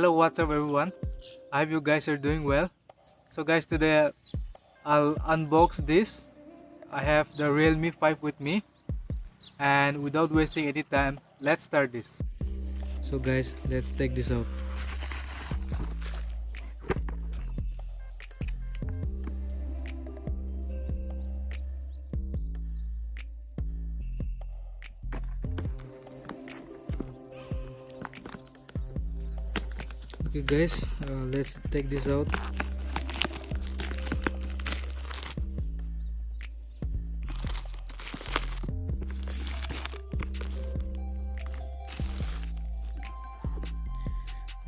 Hello, what's up everyone? I hope you guys are doing well. So guys, today I'll unbox this. I have the Realme 5 with me, and without wasting any time, let's start this. So guys, let's take this out. Okay guys, let's take this out.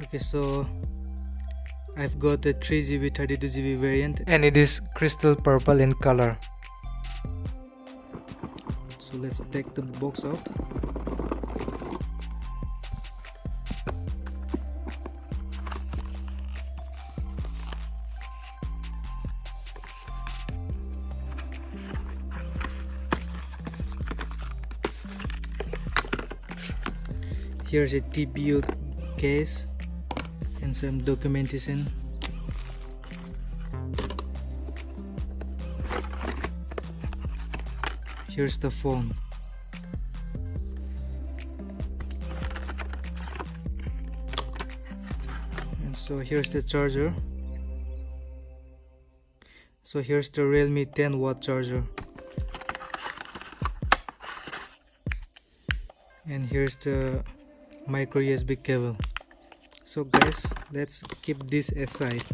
Okay, so I've got the 3GB 32GB variant, and it is crystal purple in color. So let's take the box out. Here's a TPU case and some documentation. Here's the phone. And so here's the charger. So here's the Realme 10-watt charger. And here's the micro USB cable. So guys, let's keep this aside.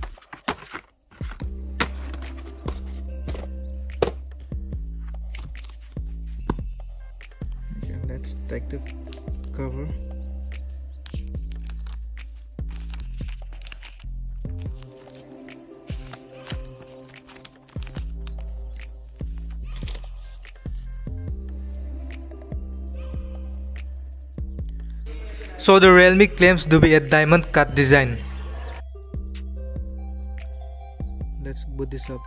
Okay, let's take the cover. So the Realme claims to be a diamond cut design. Let's boot this up.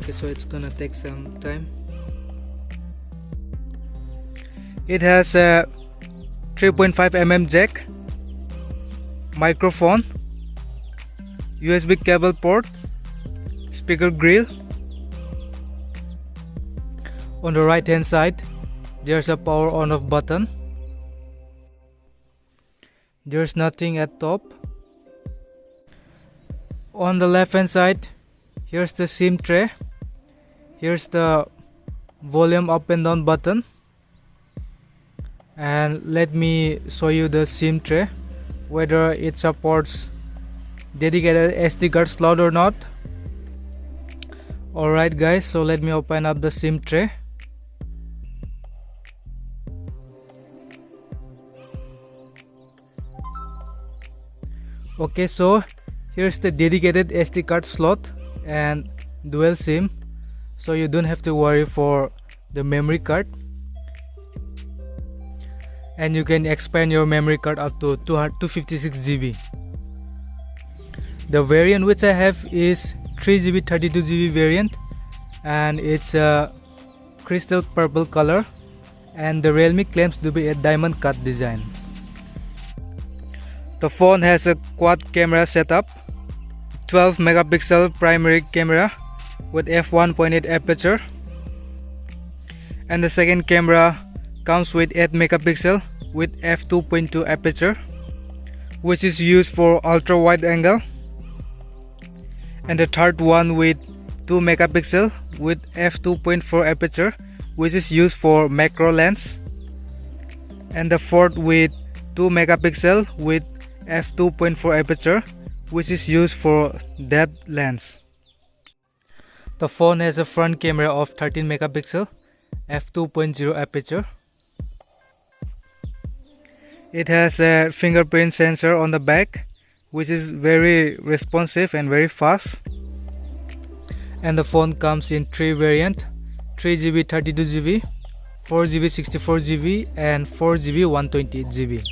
Okay, so it's gonna take some time. It has a 3.5mm jack, microphone, USB cable port, speaker grill. On the right hand side, there's a power on off button. There's nothing at top. On the left hand side, here's the SIM tray. Here's the volume up and down button, and let me show you the SIM tray, whether it supports dedicated SD card slot or not. Alright guys, so let me open up the SIM tray. Okay, so here's the dedicated SD card slot and dual SIM, so you don't have to worry for the memory card, and you can expand your memory card up to 256GB. The variant which I have is 3GB 32GB variant, and it's a crystal purple color, and the Realme claims to be a diamond cut design. The phone has a quad camera setup, 12 megapixel primary camera with f1.8 aperture, and the second camera comes with 8 megapixel with f2.2 aperture, which is used for ultra wide angle, and the third one with 2 megapixel with f2.4 aperture, which is used for macro lens, and the fourth with 2 megapixel with f2.4 aperture, which is used for depth lens. The phone has a front camera of 13 megapixel, f2.0 aperture. It has a fingerprint sensor on the back which is very responsive and very fast. And the phone comes in 3 variants: 3GB 32GB, 4GB 64GB, and 4GB 128GB.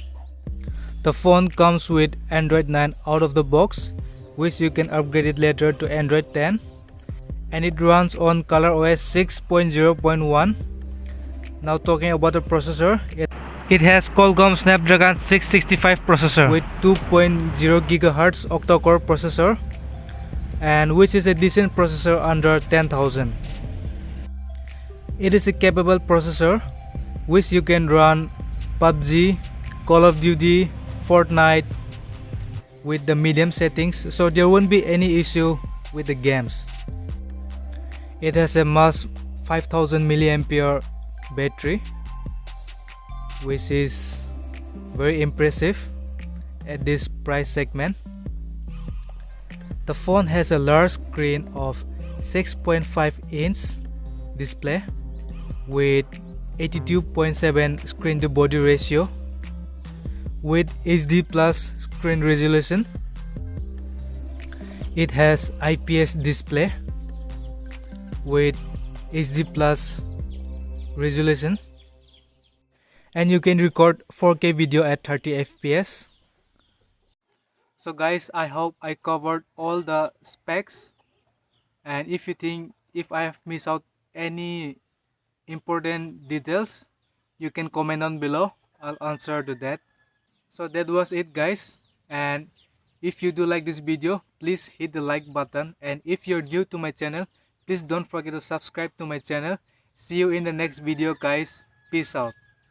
The phone comes with Android 9 out of the box, which you can upgrade it later to Android 10, and it runs on ColorOS 6.0.1. Now talking about the processor, it has Qualcomm Snapdragon 665 processor with 2.0 GHz octa-core processor, and which is a decent processor under 10,000. It is a capable processor which you can run PUBG, Call of Duty, Fortnite with the medium settings, so there won't be any issue with the games. It has a mass 5000 mAh battery, which is very impressive at this price segment. The phone has a large screen of 6.5-inch display with 82.7 screen to body ratio with HD plus screen resolution. It has IPS display with HD plus resolution, and you can record 4K video at 30 fps. So guys, I hope I covered all the specs, and if you think if I have missed out any important details, you can comment on below. I'll answer to that. So that was it guys, and if you do like this video, please hit the like button, and if you're new to my channel, please don't forget to subscribe to my channel. See you in the next video guys. Peace out.